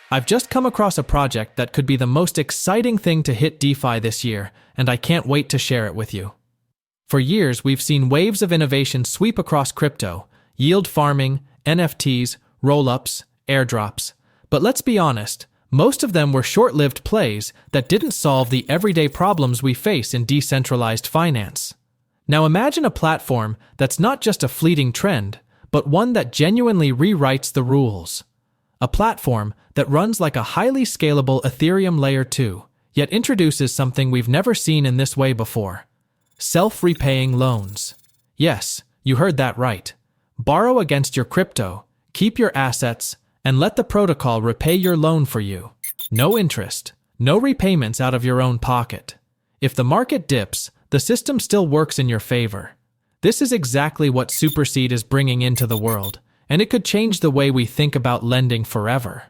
I've just come across a project that could be the most exciting thing to hit DeFi this year, and I can't wait to share it with you. For years, we've seen waves of innovation sweep across crypto: yield farming, NFTs, roll-ups, airdrops. But let's be honest, most of them were short-lived plays that didn't solve the everyday problems we face in decentralized finance. Now imagine a platform that's not just a fleeting trend, but one that genuinely rewrites the rules. A platform that runs like a highly scalable Ethereum Layer 2, yet introduces something we've never seen in this way before: self-repaying loans. Yes, you heard that right. Borrow against your crypto, keep your assets, and let the protocol repay your loan for you. No interest, no repayments out of your own pocket. If the market dips, the system still works in your favor. This is exactly what Superseed is bringing into the world, and it could change the way we think about lending forever.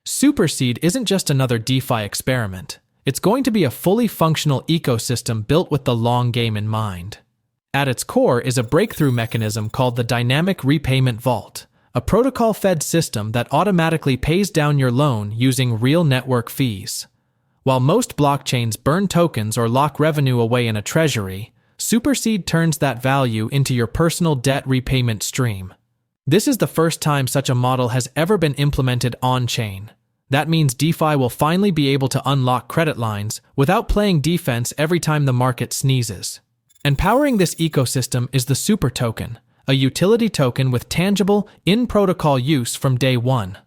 Superseed isn't just another DeFi experiment. It's going to be a fully functional ecosystem built with the long game in mind. At its core is a breakthrough mechanism called the Dynamic Repayment Vault, a protocol-fed system that automatically pays down your loan using real network fees. While most blockchains burn tokens or lock revenue away in a treasury, Superseed turns that value into your personal debt repayment stream. This is the first time such a model has ever been implemented on-chain. That means DeFi will finally be able to unlock credit lines without playing defense every time the market sneezes. And powering this ecosystem is the SUPR token, a utility token with tangible, in-protocol use from day one.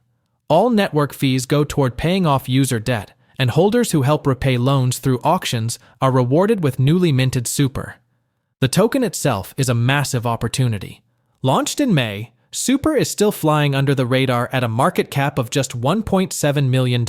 All network fees go toward paying off user debt, and holders who help repay loans through auctions are rewarded with newly minted SUPR. The token itself is a massive opportunity. Launched in May, SUPR is still flying under the radar at a market cap of just $1.7 million.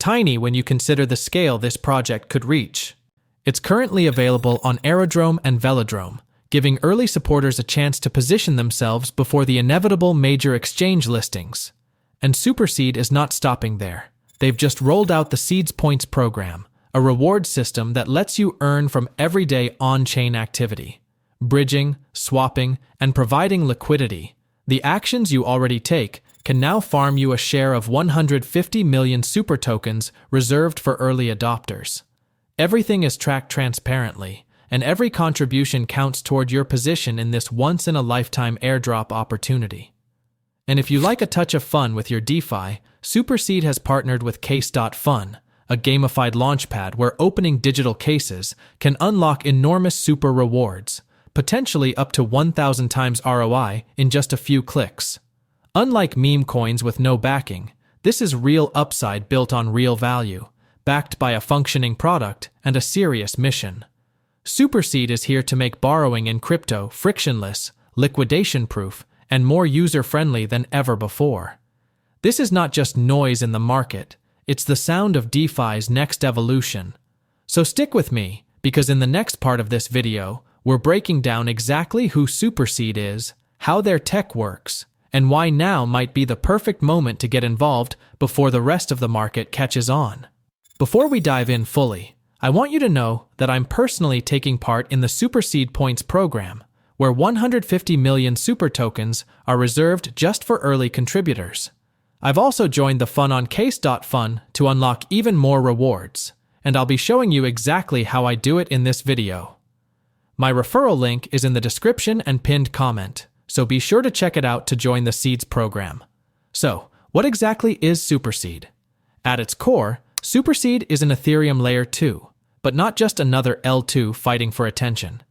Tiny when you consider the scale this project could reach. It's currently available on Aerodrome and Velodrome, giving early supporters a chance to position themselves before the inevitable major exchange listings. And Superseed is not stopping there. They've just rolled out the Seeds Points program, a reward system that lets you earn from everyday on-chain activity. Bridging, swapping, and providing liquidity. The actions you already take can now farm you a share of 150 million SUPR tokens reserved for early adopters. Everything is tracked transparently, and every contribution counts toward your position in this once-in-a-lifetime airdrop opportunity. And if you like a touch of fun with your DeFi, Superseed has partnered with Case.fun, a gamified launchpad where opening digital cases can unlock enormous SUPR rewards, potentially up to 1,000 times ROI in just a few clicks. Unlike meme coins with no backing, this is real upside built on real value, backed by a functioning product and a serious mission. Superseed is here to make borrowing in crypto frictionless, liquidation-proof, and more user-friendly than ever before. This is not just noise in the market, it's the sound of DeFi's next evolution. So stick with me, because in the next part of this video, we're breaking down exactly who Superseed is, how their tech works, and why now might be the perfect moment to get involved before the rest of the market catches on. Before we dive in fully, I want you to know that I'm personally taking part in the Superseed Points program, where 150 million SUPR tokens are reserved just for early contributors. I've also joined the fun on Case.fun to unlock even more rewards, and I'll be showing you exactly how I do it in this video. My referral link is in the description and pinned comment, so be sure to check it out to join the Seeds program. So, what exactly is Superseed? At its core, Superseed is an Ethereum Layer 2, but not just another L2 fighting for attention.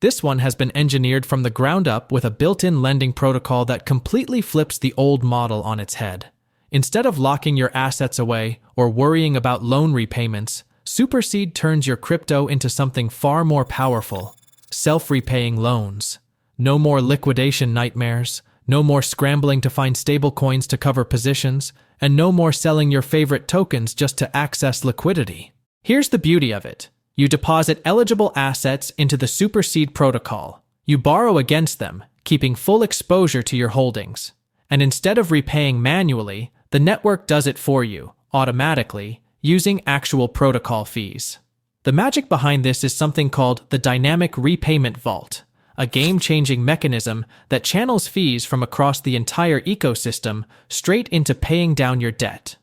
This one has been engineered from the ground up with a built-in lending protocol that completely flips the old model on its head. Instead of locking your assets away or worrying about loan repayments, Superseed turns your crypto into something far more powerful: self-repaying loans. No more liquidation nightmares, no more scrambling to find stablecoins to cover positions, and no more selling your favorite tokens just to access liquidity. Here's the beauty of it. You deposit eligible assets into the Superseed protocol. You borrow against them, keeping full exposure to your holdings. And instead of repaying manually, the network does it for you, automatically, using actual protocol fees. The magic behind this is something called the Dynamic Repayment Vault, a game-changing mechanism that channels fees from across the entire ecosystem straight into paying down your debt.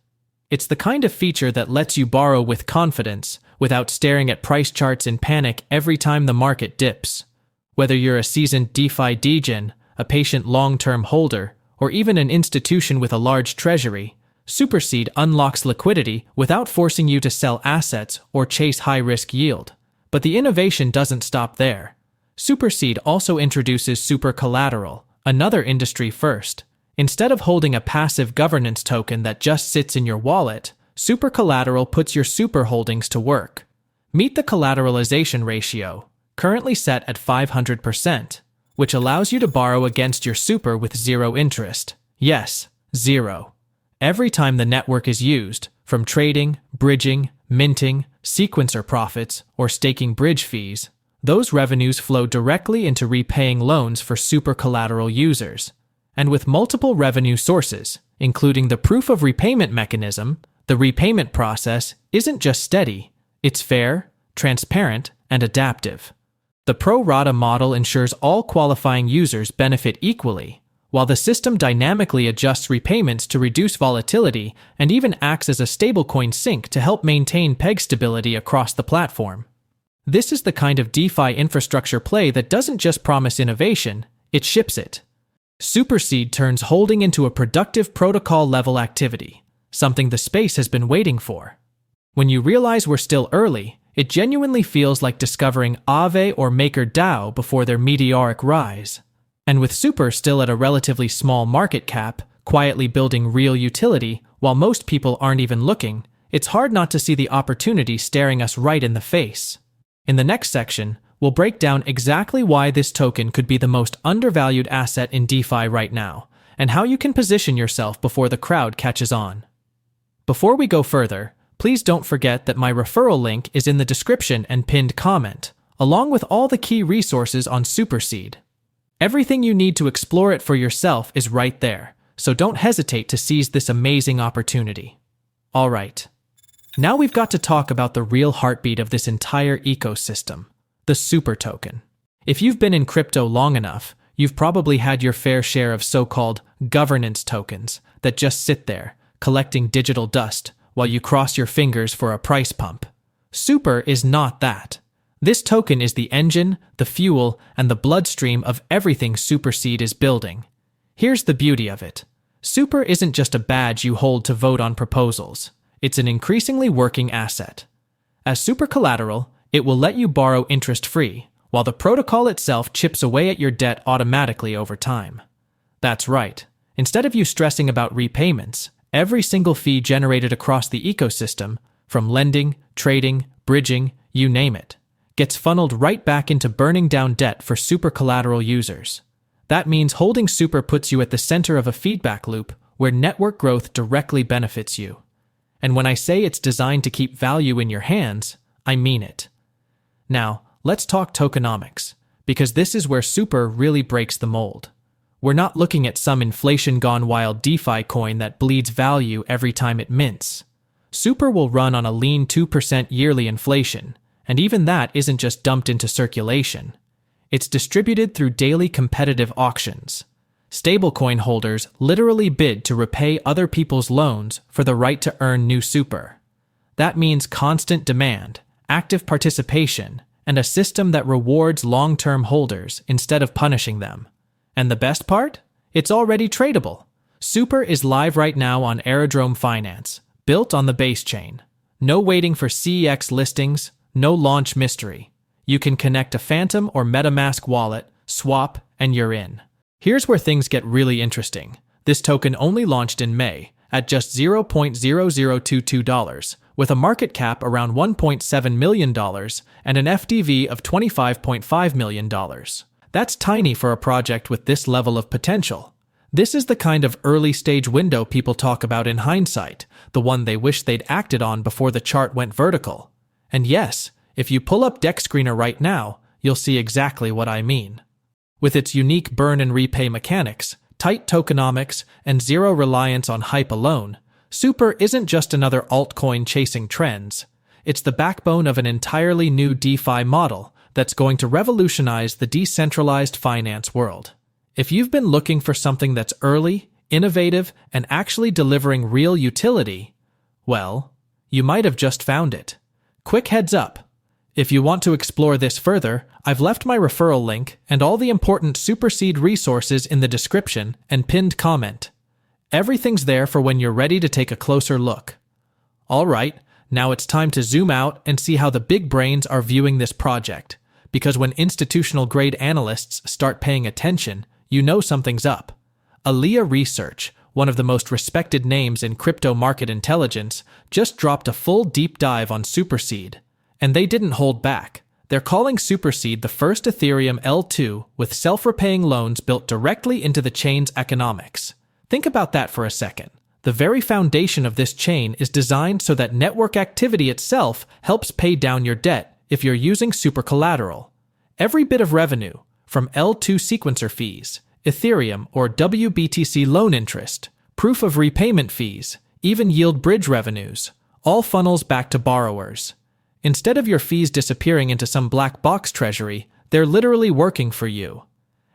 It's the kind of feature that lets you borrow with confidence, without staring at price charts in panic every time the market dips. Whether you're a seasoned DeFi degen, a patient long-term holder, or even an institution with a large treasury, Superseed unlocks liquidity without forcing you to sell assets or chase high-risk yield. But the innovation doesn't stop there. Superseed also introduces super collateral, another industry first. Instead of holding a passive governance token that just sits in your wallet, super collateral puts your super holdings to work. Meet the collateralization ratio, currently set at 500%, which allows you to borrow against your super with zero interest. Yes, zero. Every time the network is used, from trading, bridging, minting, sequencer profits, or staking bridge fees, those revenues flow directly into repaying loans for super collateral users. And with multiple revenue sources, including the proof of repayment mechanism, the repayment process isn't just steady, it's fair, transparent, and adaptive. The pro rata model ensures all qualifying users benefit equally, while the system dynamically adjusts repayments to reduce volatility and even acts as a stablecoin sink to help maintain peg stability across the platform. This is the kind of DeFi infrastructure play that doesn't just promise innovation, it ships it. Superseed turns holding into a productive protocol-level activity, something the space has been waiting for. When you realize we're still early, it genuinely feels like discovering Aave or MakerDAO before their meteoric rise. And with Super still at a relatively small market cap, quietly building real utility while most people aren't even looking, it's hard not to see the opportunity staring us right in the face. In the next section, we'll break down exactly why this token could be the most undervalued asset in DeFi right now, and how you can position yourself before the crowd catches on. Before we go further, please don't forget that my referral link is in the description and pinned comment, along with all the key resources on Superseed. Everything you need to explore it for yourself is right there, so don't hesitate to seize this amazing opportunity. Alright, now we've got to talk about the real heartbeat of this entire ecosystem, the Super token. If you've been in crypto long enough, you've probably had your fair share of so-called governance tokens that just sit there, collecting digital dust, while you cross your fingers for a price pump. Super is not that. This token is the engine, the fuel, and the bloodstream of everything Superseed is building. Here's the beauty of it. Super isn't just a badge you hold to vote on proposals. It's an increasingly working asset. As super collateral, it will let you borrow interest-free, while the protocol itself chips away at your debt automatically over time. That's right. Instead of you stressing about repayments, every single fee generated across the ecosystem, from lending, trading, bridging, you name it, gets funneled right back into burning down debt for super collateral users. That means holding Super puts you at the center of a feedback loop where network growth directly benefits you. And when I say it's designed to keep value in your hands, I mean it. Now, let's talk tokenomics, because this is where Super really breaks the mold. We're not looking at some inflation-gone-wild DeFi coin that bleeds value every time it mints. Super will run on a lean 2% yearly inflation, and even that isn't just dumped into circulation. It's distributed through daily competitive auctions. Stablecoin holders literally bid to repay other people's loans for the right to earn new Super. That means constant demand, active participation, and a system that rewards long-term holders instead of punishing them. And the best part? It's already tradable. Super is live right now on Aerodrome Finance, built on the base chain. No waiting for CEX listings, no launch mystery. You can connect a Phantom or MetaMask wallet, swap, and you're in. Here's where things get really interesting. This token only launched in May, at just $0.0022, with a market cap around $1.7 million and an FDV of $25.5 million. That's tiny for a project with this level of potential. This is the kind of early-stage window people talk about in hindsight, the one they wish they'd acted on before the chart went vertical. And yes, if you pull up DexScreener right now, you'll see exactly what I mean. With its unique burn and repay mechanics, tight tokenomics, and zero reliance on hype alone, Super isn't just another altcoin chasing trends. It's the backbone of an entirely new DeFi model that's going to revolutionize the decentralized finance world. If you've been looking for something that's early, innovative, and actually delivering real utility, Well, you might have just found it. Quick heads up. If you want to explore this further, I've left my referral link and all the important Superseed resources in the description and pinned comment. Everything's there for when you're ready to take a closer look. Alright, now it's time to zoom out and see how the big brains are viewing this project, because when institutional-grade analysts start paying attention, you know something's up. ADA Research, one of the most respected names in crypto market intelligence, just dropped a full deep dive on Superseed. And they didn't hold back. They're calling Superseed the first Ethereum L2 with self-repaying loans built directly into the chain's economics. Think about that for a second. The very foundation of this chain is designed so that network activity itself helps pay down your debt if you're using super collateral. Every bit of revenue, from L2 sequencer fees, Ethereum or WBTC loan interest, proof of repayment fees, even yield bridge revenues, all funnels back to borrowers. Instead of your fees disappearing into some black box treasury, they're literally working for you.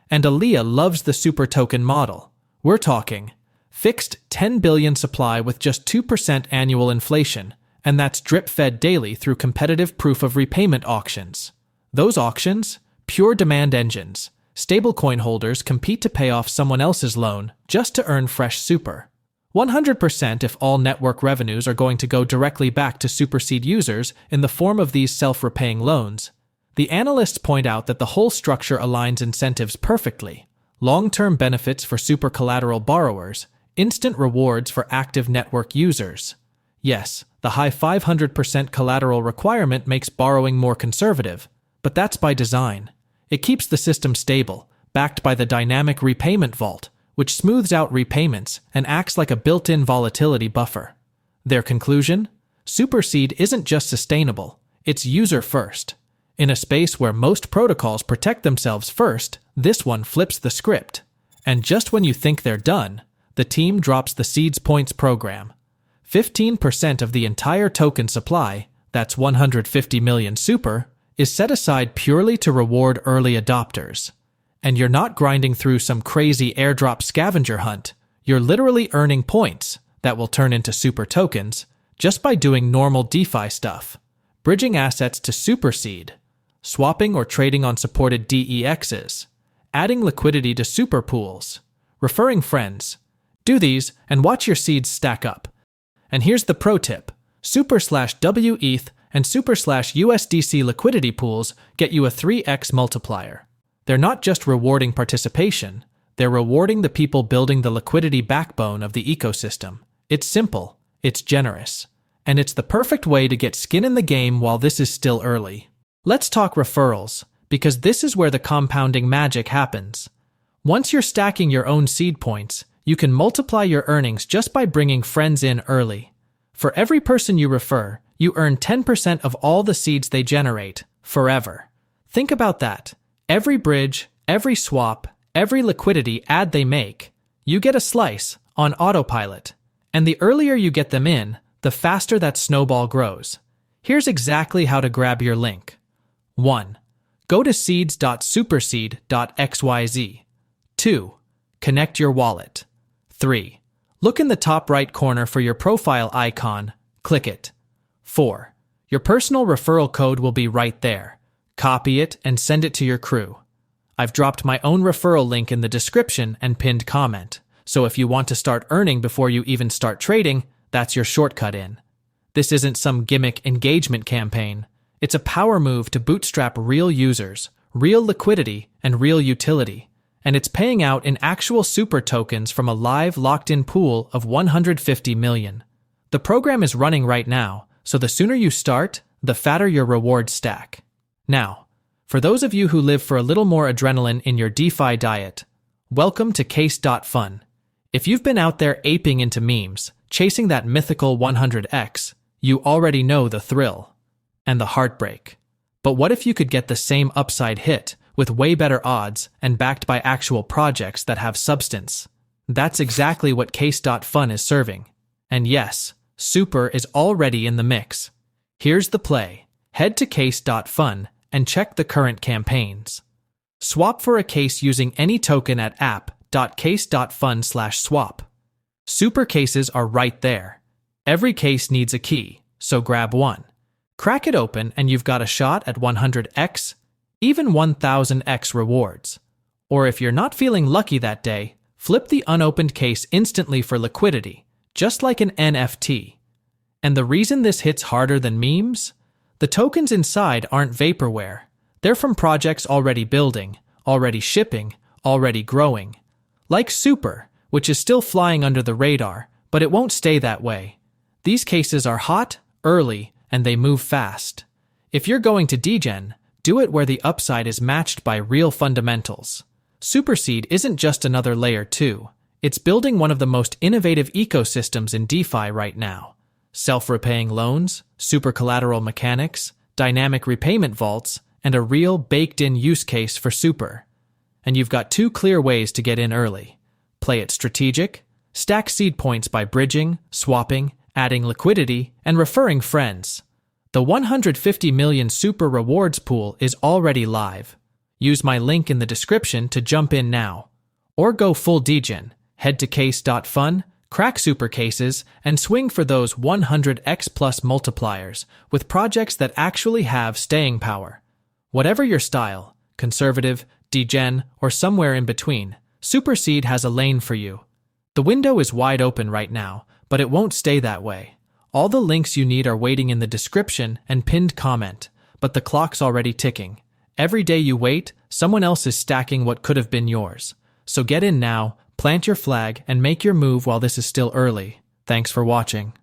And ADA loves the super token model. We're talking fixed 10 billion supply with just 2% annual inflation, and that's drip-fed daily through competitive proof of repayment auctions. Those auctions? Pure demand engines. Stablecoin holders compete to pay off someone else's loan just to earn fresh super. 100% if all network revenues are going to go directly back to Superseed users in the form of these self-repaying loans. The analysts point out that the whole structure aligns incentives perfectly. Long-term benefits for super collateral borrowers, instant rewards for active network users. Yes, the high 500% collateral requirement makes borrowing more conservative, but that's by design. It keeps the system stable, backed by the dynamic repayment vault, which smooths out repayments and acts like a built-in volatility buffer. Their conclusion? Superseed isn't just sustainable, it's user-first. In a space where most protocols protect themselves first, this one flips the script. And just when you think they're done, the team drops the Seeds Points program. 15% of the entire token supply, that's 150 million super, is set aside purely to reward early adopters. And you're not grinding through some crazy airdrop scavenger hunt. You're literally earning points that will turn into super tokens just by doing normal DeFi stuff. Bridging assets to Superseed, swapping or trading on supported DEXs, adding liquidity to super pools, referring friends. Do these and watch your seeds stack up. And here's the pro tip. Super/WETH and Super/USDC liquidity pools get you a 3x multiplier. They're not just rewarding participation, they're rewarding the people building the liquidity backbone of the ecosystem. It's simple, it's generous, and it's the perfect way to get skin in the game while this is still early. Let's talk referrals, because this is where the compounding magic happens. Once you're stacking your own seed points, you can multiply your earnings just by bringing friends in early. For every person you refer, you earn 10% of all the seeds they generate, forever. Think about that. Every bridge, every swap, every liquidity add they make, you get a slice on autopilot. And the earlier you get them in, the faster that snowball grows. Here's exactly how to grab your link. 1. Go to seeds.superseed.xyz. 2. Connect your wallet. 3. Look in the top right corner for your profile icon. Click it. 4. Your personal referral code will be right there. Copy it and send it to your crew. I've dropped my own referral link in the description and pinned comment, so if you want to start earning before you even start trading, that's your shortcut in. This isn't some gimmick engagement campaign. It's a power move to bootstrap real users, real liquidity, and real utility, and it's paying out in actual super tokens from a live locked-in pool of 150 million. The program is running right now, so the sooner you start, the fatter your rewards stack. Now, for those of you who live for a little more adrenaline in your DeFi diet, welcome to Case.fun. If you've been out there aping into memes, chasing that mythical 100x, you already know the thrill and the heartbreak. But what if you could get the same upside hit with way better odds and backed by actual projects that have substance? That's exactly what Case.fun is serving. And yes, Super is already in the mix. Here's the play. Head to Case.fun and check the current campaigns. Swap for a case using any token at app.case.fun/swap. Super cases are right there. Every case needs a key, so grab one. Crack it open and you've got a shot at 100x, even 1000x rewards. Or if you're not feeling lucky that day, flip the unopened case instantly for liquidity, just like an NFT. And the reason this hits harder than memes? The tokens inside aren't vaporware. They're from projects already building, already shipping, already growing. Like SUPR, which is still flying under the radar, but it won't stay that way. These cases are hot, early, and they move fast. If you're going to degen, do it where the upside is matched by real fundamentals. Superseed isn't just another layer 2. It's building one of the most innovative ecosystems in DeFi right now. Self-repaying loans, super collateral mechanics, dynamic repayment vaults, and a real baked-in use case for SUPR. And you've got 2 clear ways to get in early. Play it strategic, stack seed points by bridging, swapping, adding liquidity, and referring friends. The 150 million SUPR rewards pool is already live. Use my link in the description to jump in now. Or go full degen, head to Case.fun, crack SUPR cases, and swing for those 100x plus multipliers with projects that actually have staying power. Whatever your style, conservative, degen, or somewhere in between, Superseed has a lane for you. The window is wide open right now, but it won't stay that way. All the links you need are waiting in the description and pinned comment, but the clock's already ticking. Every day you wait, someone else is stacking what could have been yours. So get in now, plant your flag, and make your move while this is still early. Thanks for watching.